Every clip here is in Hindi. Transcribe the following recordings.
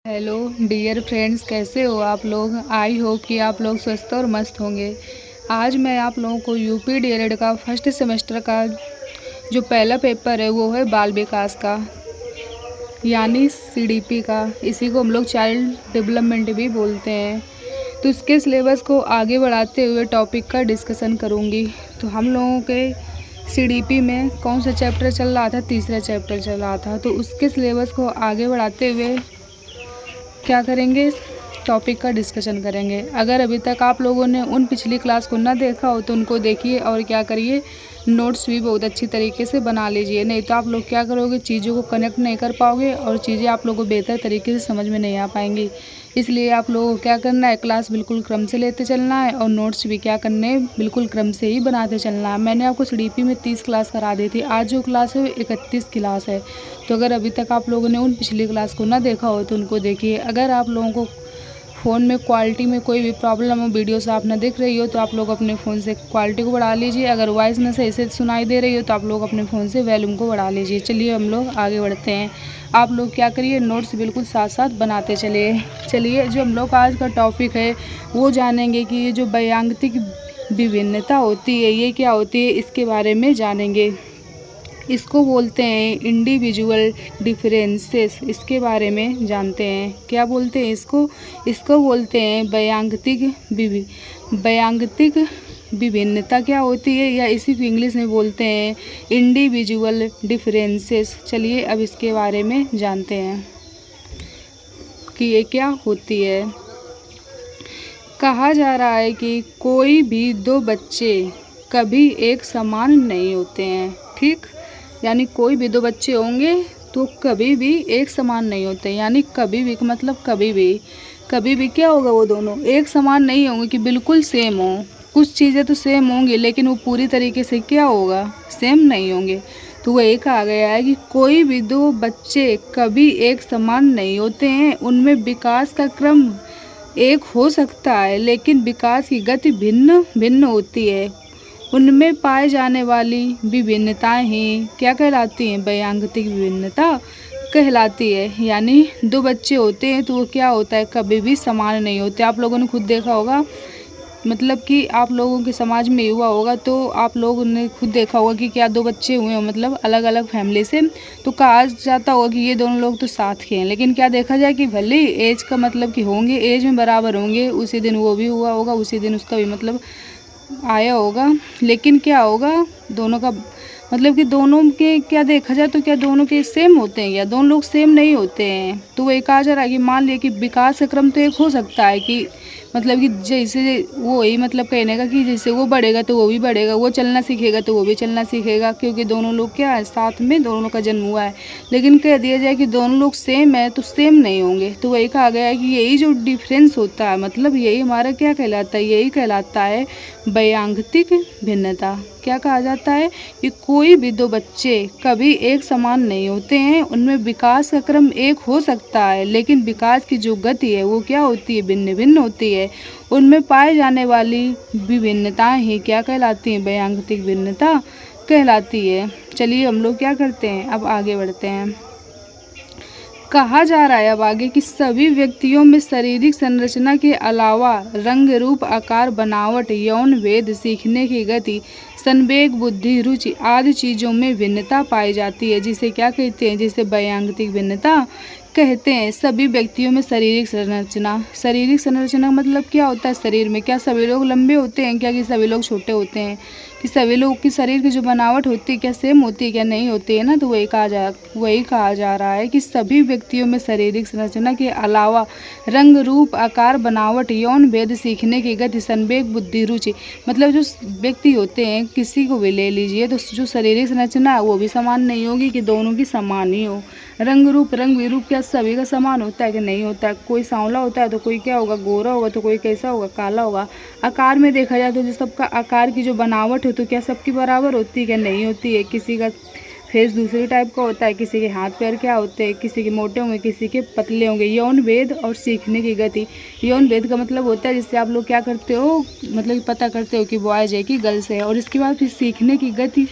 हेलो डियर फ्रेंड्स, कैसे हो आप लोग। आई होप कि आप लोग स्वस्थ और मस्त होंगे। आज मैं आप लोगों को यूपी डीएलएड का फर्स्ट सेमेस्टर का जो पहला पेपर है वो है बाल विकास का, यानी सीडीपी का। इसी को हम लोग चाइल्ड डेवलपमेंट भी बोलते हैं। तो इसके सिलेबस को आगे बढ़ाते हुए टॉपिक का डिस्कशन करूँगी। तो हम लोगों के सीडीपी में कौन सा चैप्टर चल रहा था, तीसरा चैप्टर चल रहा था। तो उसके सिलेबस को आगे बढ़ाते हुए क्या करेंगे, टॉपिक का डिस्कशन करेंगे। अगर अभी तक आप लोगों ने उन पिछली क्लास को ना देखा हो तो उनको देखिए और क्या करिए, नोट्स भी बहुत अच्छी तरीके से बना लीजिए। नहीं तो आप लोग क्या करोगे, चीज़ों को कनेक्ट नहीं कर पाओगे और चीज़ें आप लोगों को बेहतर तरीके से समझ में नहीं आ पाएंगी। इसलिए आप लोगों को क्या करना है, क्लास बिल्कुल क्रम से लेते चलना है और नोट्स भी क्या करने हैं, बिल्कुल क्रम से ही बनाते चलना है। मैंने आपको सीडीपी में 30 क्लास करा दी थी, आज जो क्लास है वो 31 क्लास है। तो अगर अभी तक आप लोगों ने उन पिछली क्लास को ना देखा हो तो उनको देखिए। अगर आप लोगों को फ़ोन में क्वालिटी में कोई भी प्रॉब्लम हो, वीडियो से आप ना देख रही हो, तो आप लोग अपने फ़ोन से क्वालिटी को बढ़ा लीजिए। अगर वॉइस ना सही से सुनाई दे रही हो तो आप लोग अपने फ़ोन से वॉल्यूम को बढ़ा लीजिए। चलिए हम लोग आगे बढ़ते हैं। आप लोग क्या करिए, नोट्स बिल्कुल साथ साथ बनाते चलिए। चलिए जो हम लोग का आज का टॉपिक है वो जानेंगे कि ये जो व्यंग्यात्मक विभिन्नता होती है ये क्या होती है, इसके बारे में जानेंगे। इसको बोलते हैं इंडिविजुअल डिफरेंसेस। इसके बारे में जानते हैं, क्या बोलते हैं इसको बोलते हैं व्यंग्यात्मक विभिन्नता क्या होती है, या इसी को इंग्लिश में बोलते हैं इंडिविजुअल डिफरेंसेस। चलिए अब इसके बारे में जानते हैं कि ये क्या होती है। कहा जा रहा है कि कोई भी दो बच्चे कभी एक समान नहीं होते हैं, ठीक। यानी कोई भी दो बच्चे होंगे तो कभी भी एक समान नहीं होते, यानी कभी भी मतलब कभी भी क्या होगा, वो दोनों एक समान नहीं होंगे कि बिल्कुल सेम हो। कुछ चीज़ें तो सेम होंगी लेकिन वो पूरी तरीके से क्या होगा, सेम नहीं होंगे। तो वही कहा गया है कि कोई भी दो बच्चे कभी एक समान नहीं होते हैं। उनमें विकास का क्रम एक हो सकता है लेकिन विकास की गति भिन्न भिन्न होती है। उनमें पाए जाने वाली विभिन्नताएं ही क्या कहलाती हैं, व्यंग्यात्मक विभिन्नता कहलाती है। यानी दो बच्चे होते हैं तो वो क्या होता है, कभी भी समान नहीं होते। आप लोगों ने खुद देखा होगा, मतलब कि आप लोगों के समाज में हुआ होगा तो आप लोगों ने खुद देखा होगा कि क्या दो बच्चे हुए हो, मतलब अलग अलग फैमिली से, तो कहा जाता होगा कि ये दोनों लोग तो साथ के हैं। लेकिन क्या देखा जाए कि भले एज का मतलब कि होंगे, एज में बराबर होंगे, उसी दिन वो भी हुआ होगा, उसी दिन उसका भी मतलब आया होगा, लेकिन क्या होगा, दोनों का मतलब कि दोनों के क्या देखा जाए तो क्या दोनों के सेम होते हैं, या दोनों लोग सेम नहीं होते हैं। तो वो कहा जा रहा है कि मान लिया कि विकास का क्रम तो एक हो सकता है कि मतलब कि जैसे वो ही मतलब कहने का कि जैसे वो बढ़ेगा तो वो भी बढ़ेगा, वो चलना सीखेगा तो वो भी चलना सीखेगा, क्योंकि दोनों लोग क्या है, साथ में दोनों का जन्म हुआ है। लेकिन कह दिया जाए कि दोनों लोग सेम है तो सेम नहीं होंगे। तो वही कहा गया है कि यही जो डिफरेंस होता है, मतलब यही हमारा क्या कहलाता है, यही कहलाता है व्यंग्यात्मक भिन्नता। क्या कहा जाता है कि कोई भी दो बच्चे कभी एक समान नहीं होते हैं। उनमें विकास का क्रम एक हो सकता है लेकिन विकास की जो गति है वो क्या होती है, भिन्न भिन्न होती है। उनमें पाए जाने वाली विभिन्नताएं ही क्या कहलाती हैं, व्यंग्यात्मक भिन्नता कहलाती है। चलिए हम लोग क्या करते हैं, अब आगे बढ़ते हैं। कहा जा रहा है अब आगे कि सभी व्यक्तियों में शारीरिक संरचना के अलावा रंग, रूप, आकार, बनावट, यौन भेद, सीखने की गति, संवेग, बुद्धि, रुचि आदि चीज़ों में भिन्नता पाई जाती है, जिसे क्या कहते हैं, जिसे व्यंग्यात्मक भिन्नता कहते हैं। सभी व्यक्तियों में शारीरिक संरचना मतलब क्या होता है, शरीर में क्या सभी लोग लंबे होते हैं क्या, कि सभी लोग छोटे होते हैं, कि सभी लोग की शरीर की जो बनावट होती है क्या सेम होती है क्या, नहीं होती है ना। तो वही कहा जा रहा है कि सभी व्यक्तियों में शारीरिक संरचना के अलावा रंग, रूप, आकार, बनावट, यौन भेद, सीखने की गति, संवेग, बुद्धि, रुचि मतलब जो व्यक्ति होते हैं, किसी को भी ले लीजिए तो जो शारीरिक संरचना है वो भी समान नहीं होगी कि दोनों की समान ही हो। रंग विरूप क्या सभी का समान होता है कि नहीं होता है। कोई सांवला होता है तो कोई क्या होगा, गोरा होगा, तो कोई कैसा होगा, काला होगा। आकार में देखा जाए तो जो सबका आकार की जो बनावट हो तो क्या सबकी बराबर होती है क्या, नहीं होती है। किसी का फेस दूसरे टाइप का होता है, किसी के हाथ पैर क्या होते हैं, किसी के मोटे होंगे, किसी के पतले होंगे। यौन भेद और सीखने की गति, यौन भेद का मतलब होता है जिससे आप लोग क्या करते हो, मतलब पता करते हो कि बॉयज है कि गर्ल्स है। और इसके बाद फिर सीखने की गति,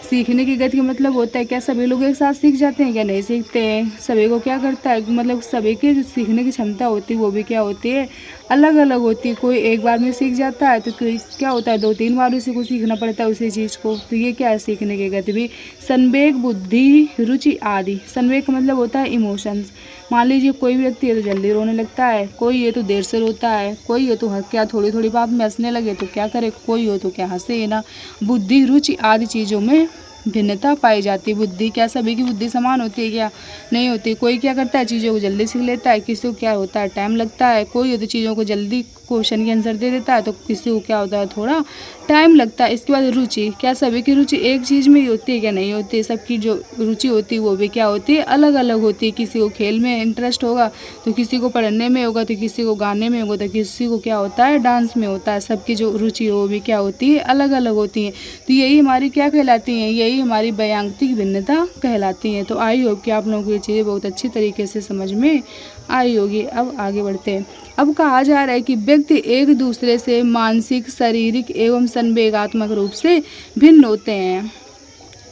सीखने की गति का मतलब होता है क्या सभी लोग एक साथ सीख जाते हैं, क्या नहीं सीखते हैं। सभी को क्या करता है, मतलब सभी की जो सीखने की क्षमता होती है वो भी क्या होती है, अलग अलग होती है। कोई एक बार में सीख जाता है तो कोई क्या होता है 2-3 बार उसी को सीखना पड़ता है उसी चीज़ को। तो ये क्या है सीखने की गति भी। संवेग, बुद्धि, रुचि आदि। संवेग का मतलब होता है इमोशंस। मान लीजिए कोई भी व्यक्ति है तो जल्दी रोने लगता है, कोई ये तो देर से रोता है, कोई ये तो क्या थोड़ी थोड़ी बात में हंसने लगे तो क्या करे, कोई हो तो क्या हंसे ही ना। बुद्धि, रुचि आदि चीज़ों में भिन्नता पाई जाती है। बुद्धि क्या सभी की बुद्धि समान होती है क्या, नहीं होती। कोई क्या करता है चीज़ों को जल्दी सीख लेता है, किसी को क्या होता है टाइम लगता है। कोई तो चीज़ों को जल्दी क्वेश्चन के आंसर दे देता है तो किसी को क्या होता है थोड़ा टाइम लगता है। इसके बाद रुचि, क्या सभी की रुचि एक चीज़ में ही होती है क्या, नहीं होती है। सबकी जो रुचि होती है वो भी क्या होती है, अलग अलग होती है। किसी को खेल में इंटरेस्ट होगा तो किसी को पढ़ने में होगा, तो किसी को गाने में होगा, तो किसी को क्या होता है डांस में होता है। सबकी जो रुचि हो वो भी क्या होती है, अलग अलग होती है। तो यही हमारी क्या कहलाती हैं, यही हमारी वैयक्तिक भिन्नता कहलाती हैं। तो आई होप कि आप लोगों को ये चीज़ें बहुत अच्छी तरीके से समझ में आई होगी। अब आगे बढ़ते हैं। अब कहा जा रहा है कि व्यक्ति एक दूसरे से मानसिक, शारीरिक एवं संवेगात्मक रूप से भिन्न होते हैं।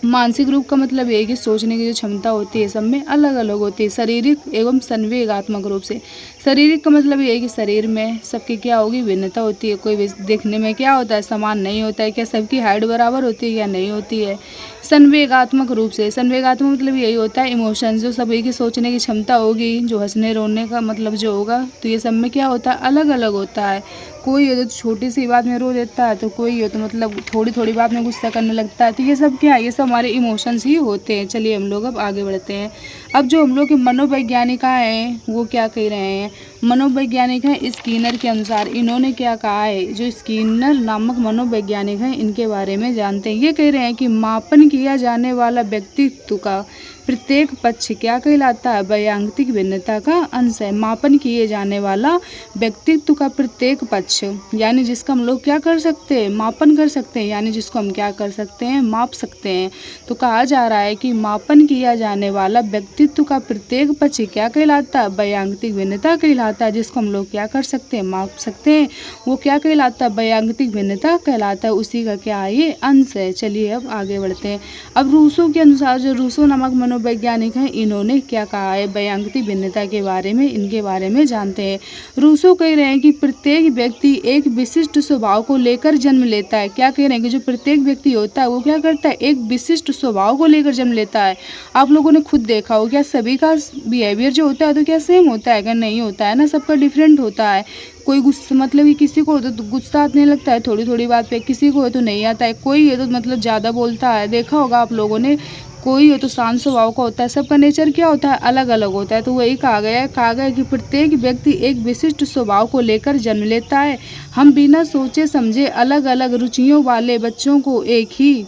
मानसिक रूप का मतलब ये है कि सोचने की जो क्षमता होती है सब में अलग अलग होती है। शारीरिक एवं संवेगात्मक रूप से, शारीरिक का मतलब ये है कि शरीर में सबकी क्या होगी, भिन्नता होती है। कोई भी देखने में क्या होता है, समान नहीं होता है। क्या सबकी हाइट बराबर होती है या नहीं होती है। संवेगात्मक रूप से, संवेगात्मक मतलब यही होता है इमोशंस, जो सभी की सोचने की क्षमता होगी, जो हंसने रोने का मतलब जो होगा, तो ये सब में क्या होता है, अलग अलग होता है। कोई हो तो छोटी सी बात में रो देता है, तो कोई हो तो मतलब थोड़ी थोड़ी बात में गुस्सा करने लगता है। तो ये सब क्या है, ये सब हमारे इमोशंस ही होते हैं। चलिए हम लोग अब आगे बढ़ते हैं। अब जो हम लोग के मनोवैज्ञानिक हैं वो क्या कह रहे हैं, मनोवैज्ञानिक हैं स्किनर के अनुसार, इन्होंने क्या कहा है, जो स्किनर नामक मनोवैज्ञानिक हैं इनके बारे में जानते हैं। ये कह रहे हैं कि मापन किया जाने वाला व्यक्तित्व का प्रत्येक पक्ष क्या कहलाता है, वैयक्तिक भिन्नता का अंश है। मापन किए जाने वाला व्यक्तित्व का प्रत्येक पक्ष, यानी जिसका हम लोग क्या कर सकते हैं, मापन कर सकते हैं, यानी जिसको हम क्या कर सकते हैं, माप सकते हैं। तो कहा जा रहा है कि मापन किया जाने वाला व्यक्तित्व का प्रत्येक पक्ष क्या कहलाता है, वैयक्तिक भिन्नता कहलाता है। जिसको हम लोग क्या कर सकते हैं, माप सकते हैं, वो क्या कहलाता है, वैयक्तिक भिन्नता कहलाता है। उसी का क्या है, ये अंश है। चलिए अब आगे बढ़ते हैं। अब रूसो के अनुसार, जो रूसो नामक मनोवैज्ञानिक हैं, इन्होंने क्या कहा है वैयक्तिक भिन्नता के बारे में, इनके बारे में जानते हैं। रूसो कह रहे हैं कि प्रत्येक व्यक्ति एक विशिष्ट स्वभाव को लेकर जन्म लेता है। क्या कह रहे हैं कि जो प्रत्येक व्यक्ति होता है वो क्या करता है, एक विशिष्ट स्वभाव को लेकर जन्म लेता है। आप लोगों ने खुद देखा हो, क्या सभी का बिहेवियर जो होता है तो क्या सेम होता है, क्या नहीं होता है ना, सबका डिफरेंट होता है। कोई गुस्सा मतलब कि किसी को तो गुस्सा आने लगता है थोड़ी थोड़ी बात पे, किसी को तो नहीं आता है, कोई है तो मतलब ज़्यादा बोलता है, देखा होगा आप लोगों ने। कोई हो तो शांत स्वभाव का होता है। सबका नेचर क्या होता है, अलग अलग होता है। तो वही कहा गया है कि प्रत्येक व्यक्ति एक विशिष्ट स्वभाव को लेकर जन्म लेता है। हम बिना सोचे समझे अलग अलग रुचियों वाले बच्चों को एक ही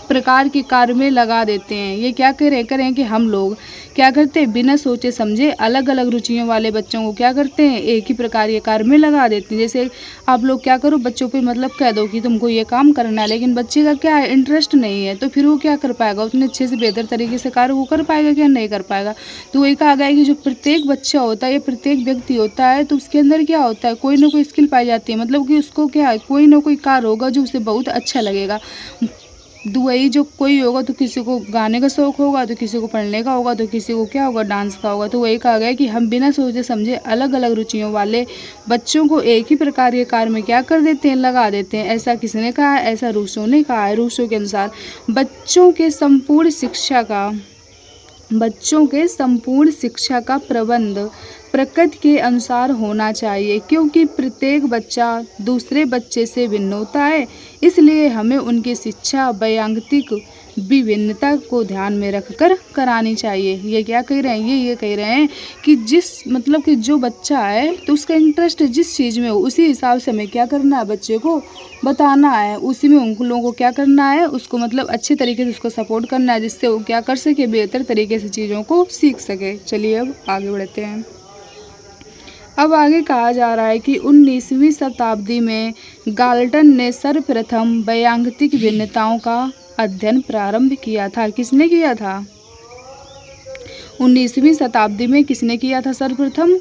प्रकार के कार्य में लगा देते हैं। ये क्या कह रहे हैं कि हम लोग क्या करते हैं, बिना सोचे समझे अलग अलग रुचियों वाले बच्चों को क्या करते हैं, एक ही प्रकार के कार्य में लगा देते हैं। जैसे आप लोग क्या करो, बच्चों पे मतलब कह दो कि तुमको ये काम करना है, लेकिन बच्चे का क्या है, इंटरेस्ट नहीं है, तो फिर वो क्या कर पाएगा, उतने अच्छे से बेहतर तरीके से कार्य वो कर पाएगा क्या, नहीं कर पाएगा। तो वही कहा गया है कि जो प्रत्येक बच्चा होता है या प्रत्येक व्यक्ति होता है, तो उसके अंदर क्या होता है, कोई ना कोई स्किल पाई जाती है। मतलब कि उसको क्या है, कोई ना कोई कार्य होगा जो उसे बहुत अच्छा लगेगा। वही जो कोई होगा तो किसी को गाने का शौक होगा, तो किसी को पढ़ने का होगा, तो किसी को क्या होगा, डांस का होगा। तो वही कहा गया कि हम बिना सोचे समझे अलग अलग रुचियों वाले बच्चों को एक ही प्रकार के कार्य में क्या कर देते हैं, लगा देते हैं। ऐसा किसने कहा है, ऐसा रूसो ने कहा है। रूसो के अनुसार बच्चों के संपूर्ण शिक्षा का प्रबंध प्रकृति के अनुसार होना चाहिए, क्योंकि प्रत्येक बच्चा दूसरे बच्चे से भिन्न होता है। इसलिए हमें उनकी शिक्षा वैयक्तिक विभिन्नता को ध्यान में रखकर करानी चाहिए। ये क्या कह रहे हैं, ये कह रहे हैं कि मतलब कि जो बच्चा है तो उसका इंटरेस्ट जिस चीज़ में हो उसी हिसाब से हमें क्या करना है, बच्चे को बताना है, उसी में उन लोगों को क्या करना है, उसको मतलब अच्छे तरीके से उसको सपोर्ट करना है, जिससे वो क्या कर सके, बेहतर तरीके से चीज़ों को सीख सके। चलिए अब आगे बढ़ते हैं। अब आगे कहा जा रहा है कि 19वीं शताब्दी में गाल्टन ने सर्वप्रथम वैयक्तिक भिन्नताओं का अध्ययन प्रारंभ किया था। किसने किया था, 19वीं शताब्दी में किसने किया था सर्वप्रथम,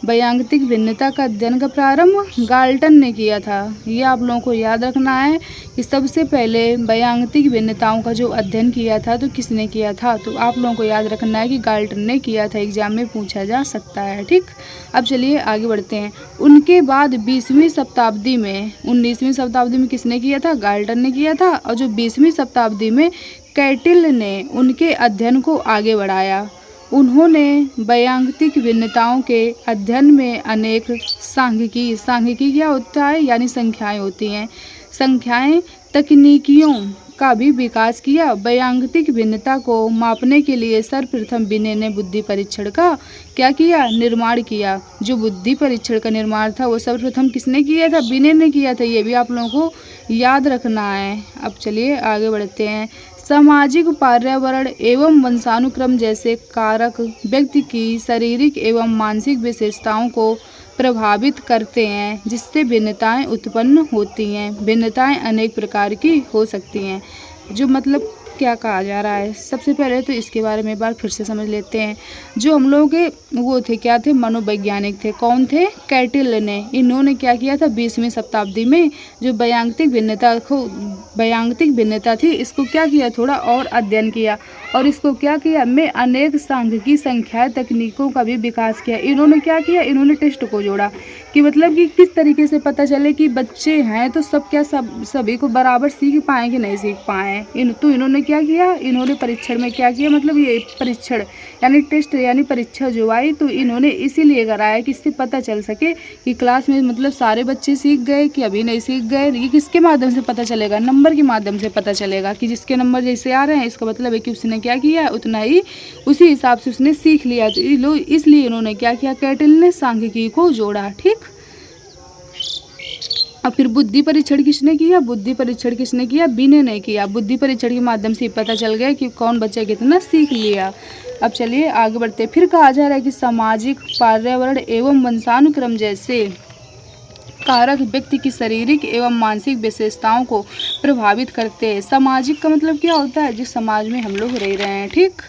वैयक्तिक भिन्नता का अध्ययन का प्रारंभ गाल्टन ने किया था। ये आप लोगों को याद रखना है कि सबसे पहले वैयक्तिक भिन्नताओं का जो अध्ययन किया था तो किसने किया था, तो आप लोगों को याद रखना है कि गाल्टन ने किया था। एग्जाम में पूछा जा सकता है। ठीक, अब चलिए आगे बढ़ते हैं। उनके बाद 20वीं शताब्दी में 19वीं शताब्दी में किसने किया था, गाल्टन ने किया था। और जो 20वीं शताब्दी में कैटिल ने उनके अध्ययन को आगे बढ़ाया। उन्होंने वैयक्तिक भिन्नताओं के अध्ययन में अनेक सांख्यिकी क्या होता है, यानी संख्याएं होती हैं, संख्याएं तकनीकियों का भी विकास किया। वैयक्तिक भिन्नता को मापने के लिए सर्वप्रथम बिने ने बुद्धि परीक्षण का क्या किया, निर्माण किया। जो बुद्धि परीक्षण का निर्माण था वो सर्वप्रथम किसने किया था, बिने ने किया था। ये भी आप लोगों को याद रखना है। अब चलिए आगे बढ़ते हैं। सामाजिक, पर्यावरण एवं वंशानुक्रम जैसे कारक व्यक्ति की शारीरिक एवं मानसिक विशेषताओं को प्रभावित करते हैं, जिससे भिन्नताएं उत्पन्न होती हैं। भिन्नताएं अनेक प्रकार की हो सकती हैं। जो मतलब क्या कहा जा रहा है, सबसे पहले तो इसके बारे में एक बार फिर से समझ लेते हैं। जो हम लोग के वो थे, क्या थे, मनोवैज्ञानिक थे। कौन थे, कैटिल ने। इन्होंने क्या किया था, 20वीं शताब्दी में जो वैयक्तिक भिन्नता थी, इसको क्या किया, थोड़ा और अध्ययन किया। और इसको क्या किया, में अनेक सांख्यिकी संख्याएं तकनीकों का भी विकास किया। इन्होंने क्या किया, इन्होंने टेस्ट को जोड़ा कि मतलब कि किस तरीके से पता चले कि बच्चे हैं तो सभी को बराबर सीख पाएँ कि नहीं सीख पाएँ। तो इन्होंने क्या किया, इन्होंने परीक्षण में क्या किया, मतलब ये परीक्षण यानी टेस्ट यानी परीक्षा जो आई तो इन्होंने इसीलिए कराया कि इससे पता चल सके कि क्लास में मतलब सारे बच्चे सीख गए कि अभी नहीं सीख गए। ये किसके माध्यम से पता चलेगा, नंबर के माध्यम से पता चलेगा कि जिसके नंबर जैसे आ रहे हैं इसका मतलब है कि उसने क्या किया, उतना ही उसी हिसाब से उसने सीख लिया। तो इसलिए इन्होंने क्या किया, कैटिल ने सांख्यिकी को जोड़ा। ठीक, अब फिर बुद्धि परीक्षण किसने किया, बुद्धि परीक्षण किसने किया, बिने ने किया। बुद्धि परीक्षण के माध्यम से पता चल गया कि कौन बच्चा कितना सीख लिया। अब चलिए आगे बढ़ते। फिर कहा जा रहा है कि सामाजिक, पर्यावरण एवं वंशानुक्रम जैसे कारक व्यक्ति की शारीरिक एवं मानसिक विशेषताओं को प्रभावित करते हैं। सामाजिक का मतलब क्या होता है, जिस समाज में हम लोग रह रहे हैं। ठीक,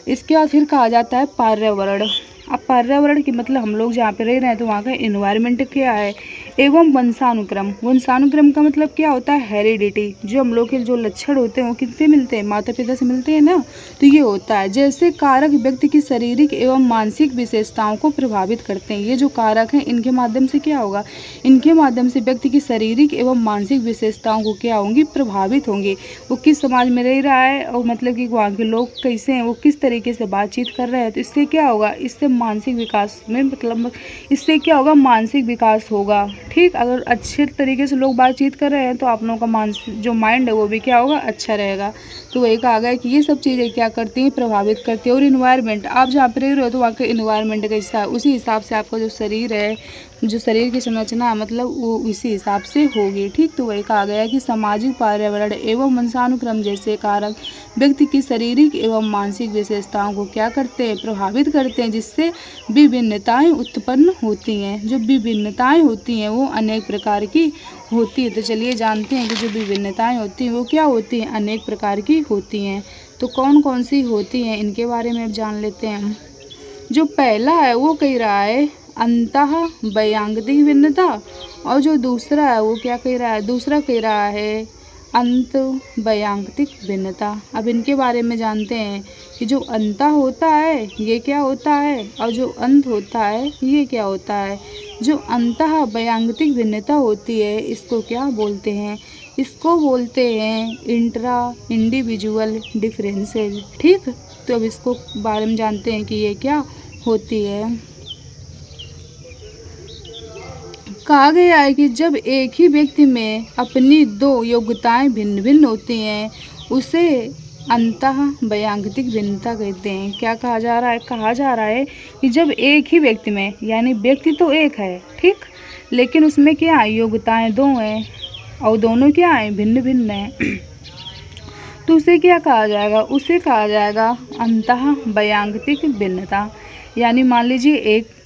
इसके बाद फिर कहा जाता है पर्यावरण। अब पर्यावरण की मतलब हम लोग जहाँ पे रह रहे हैं तो वहाँ का एनवायरनमेंट क्या है, एवं वंशानुक्रम। वंशानुक्रम का मतलब क्या होता है, हेरिडिटी। जो हम लोग के जो लक्षण होते हैं वो किससे मिलते हैं, माता पिता से मिलते हैं ना। तो ये होता है जैसे कारक व्यक्ति की शारीरिक एवं मानसिक विशेषताओं को प्रभावित करते हैं। ये जो कारक हैं इनके माध्यम से क्या होगा, इनके माध्यम से व्यक्ति की शारीरिक एवं मानसिक विशेषताओं को क्या होंगी, प्रभावित होंगे। वो किस समाज में रह रहा है और मतलब कि वहाँ के लोग कैसे हैं, वो किस तरीके से बातचीत कर रहे हैं। तो इससे क्या होगा, इससे मानसिक विकास में मतलब इससे क्या होगा, मानसिक विकास होगा। ठीक, अगर अच्छे तरीके से लोग बातचीत कर रहे हैं तो आप लोगों का मानसिक जो माइंड है वो भी क्या होगा, अच्छा रहेगा। तो वही कहा गया कि ये सब चीज़ें क्या करती हैं, प्रभावित करती है। और इन्वायरमेंट, आप जहाँ पर रह रहे हो तो वहाँ का इन्वायरमेंट कैसा है, उसी हिसाब से आपका जो शरीर है, जो शरीर की संरचना है मतलब वो इसी हिसाब से होगी। ठीक, तो वही कहा गया कि सामाजिक, पर्यावरण एवं वंशानुक्रम जैसे कारक व्यक्ति की शारीरिक एवं मानसिक विशेषताओं को क्या करते हैं, प्रभावित करते हैं, जिससे विभिन्नताएं उत्पन्न होती हैं। जो विभिन्नताएं होती हैं वो अनेक प्रकार की होती है। तो चलिए जानते हैं कि जो विभिन्नताएं होती हैं वो क्या होती हैं, अनेक प्रकार की होती हैं। तो कौन कौन सी होती हैं इनके बारे में अब जान लेते हैं। जो पहला है वो कह रहा है अंतः वैयक्तिक भिन्नता, और जो दूसरा है वो क्या कह रहा है, दूसरा कह रहा है अंत वैयक्तिक भिन्नता। अब इनके बारे में जानते हैं कि जो अंत होता है ये क्या होता है, और जो अंत होता है ये क्या होता है। जो अंतः वैयक्तिक भिन्नता होती है इसको क्या बोलते हैं, इसको बोलते हैं इंट्रा इंडिविजुअल डिफरेंसेस। ठीक, तो अब इसको बारे में जानते हैं कि ये क्या होती है। कहा गया है कि जब एक ही व्यक्ति में अपनी दो योग्यताएं भिन्न भिन्न होती हैं उसे अंतः वैयक्तिक भिन्नता कहते हैं। क्या कहा जा रहा है, कहा जा रहा है कि जब एक ही व्यक्ति में, यानी व्यक्ति तो एक है ठीक, लेकिन उसमें क्या है, योग्यताएं दो हैं और दोनों क्या हैं, भिन्न भिन्न हैं। तो उसे क्या कहा जाएगा, उसे कहा जाएगा अंतः वैयक्तिक भिन्नता। यानी मान लीजिए एक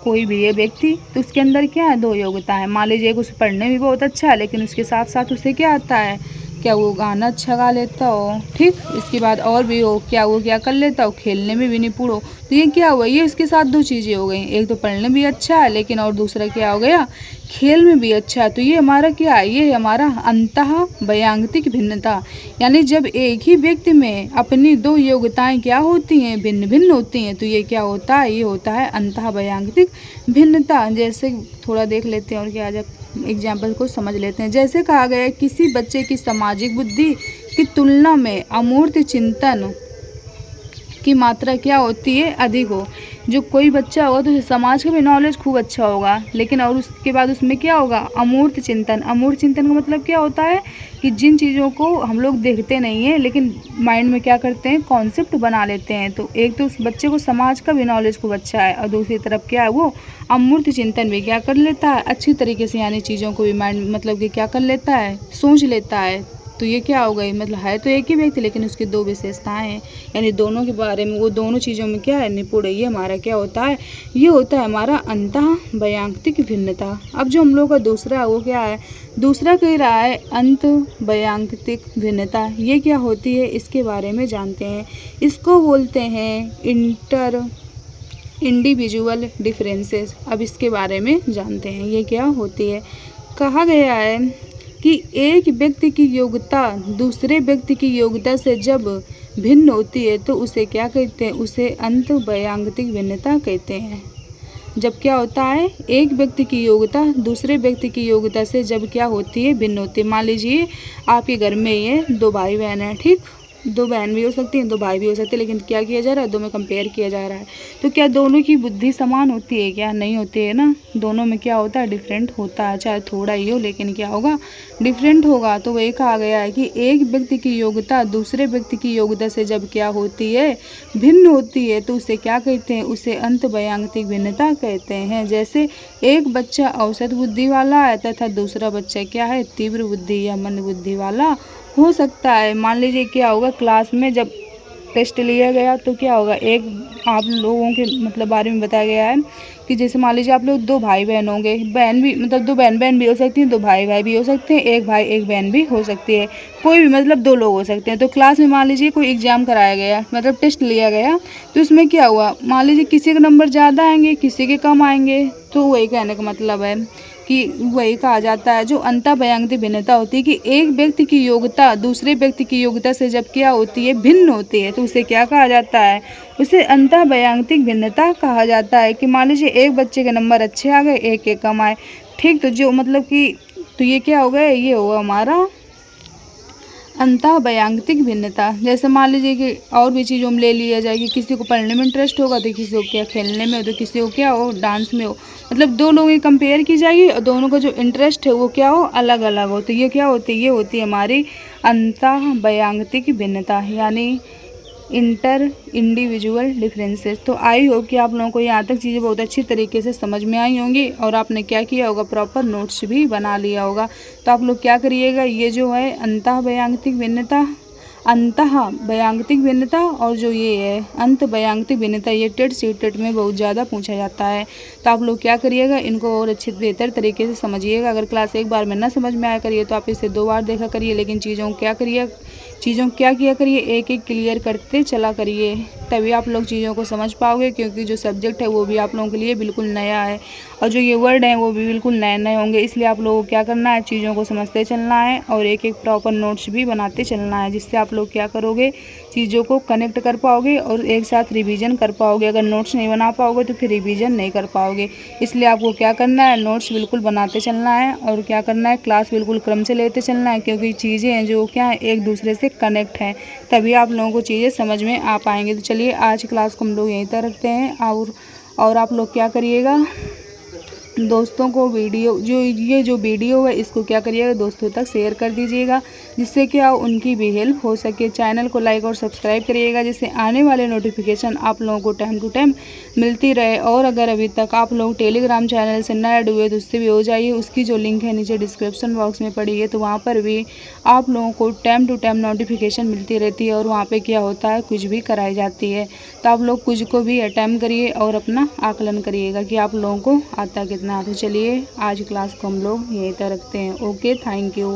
कोई भी है व्यक्ति, तो उसके अंदर क्या है, दो योग्यता है। मान लीजिए एक उसे पढ़ने में बहुत अच्छा है लेकिन उसके साथ साथ उसे क्या आता है, क्या वो गाना अच्छा गा लेता हो, ठीक। इसके बाद और भी हो, क्या वो क्या कर लेता हो, खेलने में भी निपुण हो। तो ये क्या हुआ, ये इसके साथ दो चीज़ें हो गई, एक तो पढ़ने भी अच्छा है लेकिन और दूसरा क्या हो गया, खेल में भी अच्छा है। तो ये हमारा क्या है, ये हमारा अंतः वैयक्तिक भिन्नता। यानी जब एक ही व्यक्ति में अपनी दो योग्यताएं क्या होती हैं, भिन्न भिन्न होती हैं, तो ये क्या होता है, ये होता है अंतः वैयक्तिक भिन्नता। जैसे थोड़ा देख लेते हैं और क्या जब एग्जाम्पल को समझ लेते हैं। जैसे कहा गया है, किसी बच्चे की सामाजिक बुद्धि की तुलना में अमूर्त चिंतन की मात्रा क्या होती है, अधिक हो। जो कोई बच्चा होगा तो समाज का भी नॉलेज खूब अच्छा होगा, लेकिन और उसके बाद उसमें क्या होगा, अमूर्त चिंतन। अमूर्त चिंतन का मतलब क्या होता है कि जिन चीज़ों को हम लोग देखते नहीं हैं लेकिन माइंड में क्या करते हैं, कॉन्सेप्ट बना लेते हैं। तो एक तो उस बच्चे को समाज का भी नॉलेज खूब अच्छा है और दूसरी तरफ क्या है, वो अमूर्त चिंतन भी क्या कर लेता है, अच्छी तरीके से, यानी चीज़ों को भी माइंड मतलब कि क्या कर लेता है, सोच लेता है। तो ये क्या हो गई, मतलब है तो एक ही व्यक्ति लेकिन उसकी दो विशेषताएं हैं, यानी दोनों के बारे में, वो दोनों चीज़ों में क्या है, निपुण है। ये हमारा क्या होता है, ये होता है हमारा अंतः वैयक्तिक भिन्नता। अब जो हम लोग का दूसरा है वो क्या है, दूसरा कह रहा है अंत वैयक्तिक भिन्नता। ये क्या होती है, इसके बारे में जानते हैं। इसको बोलते हैं इंडिविजुअल डिफरेंसेस। अब इसके बारे में जानते हैं, ये क्या होती है। कहा गया है कि एक व्यक्ति की योग्यता दूसरे व्यक्ति की योग्यता से जब भिन्न होती है तो उसे क्या कहते हैं, उसे अंत वैयक्तिक भिन्नता कहते हैं। जब क्या होता है, एक व्यक्ति की योग्यता दूसरे व्यक्ति की योग्यता से जब क्या होती है, भिन्न होती है। मान लीजिए आपके घर में ये दो भाई बहन हैं, ठीक, दो बहन भी हो सकती हैं, दो भाई भी हो सकते हैं, लेकिन क्या किया जा रहा है, दो में कंपेयर किया जा रहा है। तो क्या दोनों की बुद्धि समान होती है, क्या नहीं होती है ना, दोनों में क्या होता है, डिफरेंट होता है। चाहे थोड़ा ही हो लेकिन क्या होगा, डिफरेंट होगा। तो वही कहा गया है कि एक व्यक्ति की योग्यता दूसरे व्यक्ति की योग्यता से जब क्या होती है, भिन्न होती है, तो उसे क्या कहते हैं, उसे अंत वैयक्तिक भिन्नता कहते हैं। जैसे एक बच्चा औसत बुद्धि वाला है तथा दूसरा बच्चा क्या है, तीव्र बुद्धि या मंद बुद्धि वाला हो सकता है। मान लीजिए क्या होगा, क्लास में जब टेस्ट लिया गया तो क्या होगा, एक आप लोगों के मतलब बारे में बताया गया है कि जैसे मान लीजिए आप लोग दो भाई बहन होंगे, बहन भी मतलब दो बहन भी हो सकती हैं, दो भाई भी हो सकते हैं, एक भाई एक बहन भी हो सकती है, कोई भी मतलब दो लोग हो सकते हैं। तो क्लास में मान लीजिए कोई एग्जाम कराया गया, मतलब टेस्ट लिया गया, तो उसमें क्या हुआ, मान लीजिए किसी के नंबर ज़्यादा आएंगे, किसी के कम आएंगे। तो वही कहने का मतलब है कि वही कहा जाता है जो अंतः वैयक्तिक भिन्नता होती है, कि एक व्यक्ति की योग्यता दूसरे व्यक्ति की योग्यता से जब क्या होती है, भिन्न होती है, तो उसे क्या कहा जाता है, उसे अंतः वैयक्तिक भिन्नता कहा जाता है। कि मान लीजिए एक बच्चे के नंबर अच्छे आ गए, एक के कम आए, ठीक, तो जो मतलब कि तो ये क्या हो गया, ये होगा हमारा अंतः वैयक्तिक भिन्नता। जैसे मान लीजिए कि और भी चीज़ों में ले लिया जाए कि किसी को पढ़ने में इंटरेस्ट होगा तो किसी को क्या खेलने में हो, तो किसी को क्या हो, डांस में हो। मतलब दो लोगों की कंपेयर की जाएगी और दोनों का जो इंटरेस्ट है वो क्या हो, अलग अलग हो। तो ये क्या होती है, ये होती है हमारी अंतः वैयक्तिक भिन्नता, यानी इंडिविजुअल डिफरेंसेस। तो आई होप कि आप लोगों को यहाँ तक चीज़ें बहुत अच्छी तरीके से समझ में आई होंगी और आपने क्या किया होगा, प्रॉपर नोट्स भी बना लिया होगा। तो आप लोग क्या करिएगा, ये जो है अंतः वैयक्तिक भिन्नता और जो ये है अंत वैयक्तिक भिन्नता, ये टेट सीटेट में बहुत ज़्यादा पूछा जाता है। तो आप लोग क्या करिएगा, इनको और अच्छे बेहतर तरीके से समझिएगा। अगर क्लास एक बार में ना समझ में आया करिए तो आप इसे दो बार देखा करिए, लेकिन चीज़ों क्या किया करिए, एक एक क्लियर करते चला करिए, तभी आप लोग चीज़ों को समझ पाओगे। क्योंकि जो सब्जेक्ट है वो भी आप लोगों के लिए बिल्कुल नया है और जो ये वर्ड हैं वो भी बिल्कुल नए नए होंगे। इसलिए आप लोगों को क्या करना है, चीज़ों को समझते चलना है और एक एक प्रॉपर नोट्स भी बनाते चलना है, जिससे आप लोग क्या करोगे, चीज़ों को कनेक्ट कर पाओगे और एक साथ रिवीजन कर पाओगे। अगर नोट्स नहीं बना पाओगे तो फिर रिवीजन नहीं कर पाओगे। इसलिए आपको क्या करना है, नोट्स बिल्कुल बनाते चलना है और क्या करना है, क्लास बिल्कुल क्रम से लेते चलना है। क्योंकि चीज़ें हैं जो क्या है, एक दूसरे से कनेक्ट हैं, तभी आप लोगों को चीज़ें समझ में आ पाएंगी। तो चलिए आज क्लास को हम लोग यहीं तक रखते हैं और आप लोग क्या करिएगा, दोस्तों को ये जो वीडियो है इसको क्या करिएगा, दोस्तों तक शेयर कर दीजिएगा, जिससे क्या उनकी भी हेल्प हो सके। चैनल को लाइक और सब्सक्राइब करिएगा, जिससे आने वाले नोटिफिकेशन आप लोगों को टाइम टू टाइम मिलती रहे। और अगर अभी तक आप लोग टेलीग्राम चैनल से नए ऐड हुए तो उससे भी हो जाइए, उसकी जो लिंक है नीचे डिस्क्रिप्शन बॉक्स में पड़ी है, तो वहाँ पर भी आप लोगों को टाइम टू टाइम नोटिफिकेशन मिलती रहती है और वहाँ पर क्या होता है, कुछ भी कराई जाती है। तो आप लोग कुछ को भी अटेम्प्ट करिए और अपना आकलन करिएगा कि आप लोगों को आता कितना। तो चलिए आज क्लास को हम लोग यहीं तक रखते हैं। Okay, thank you.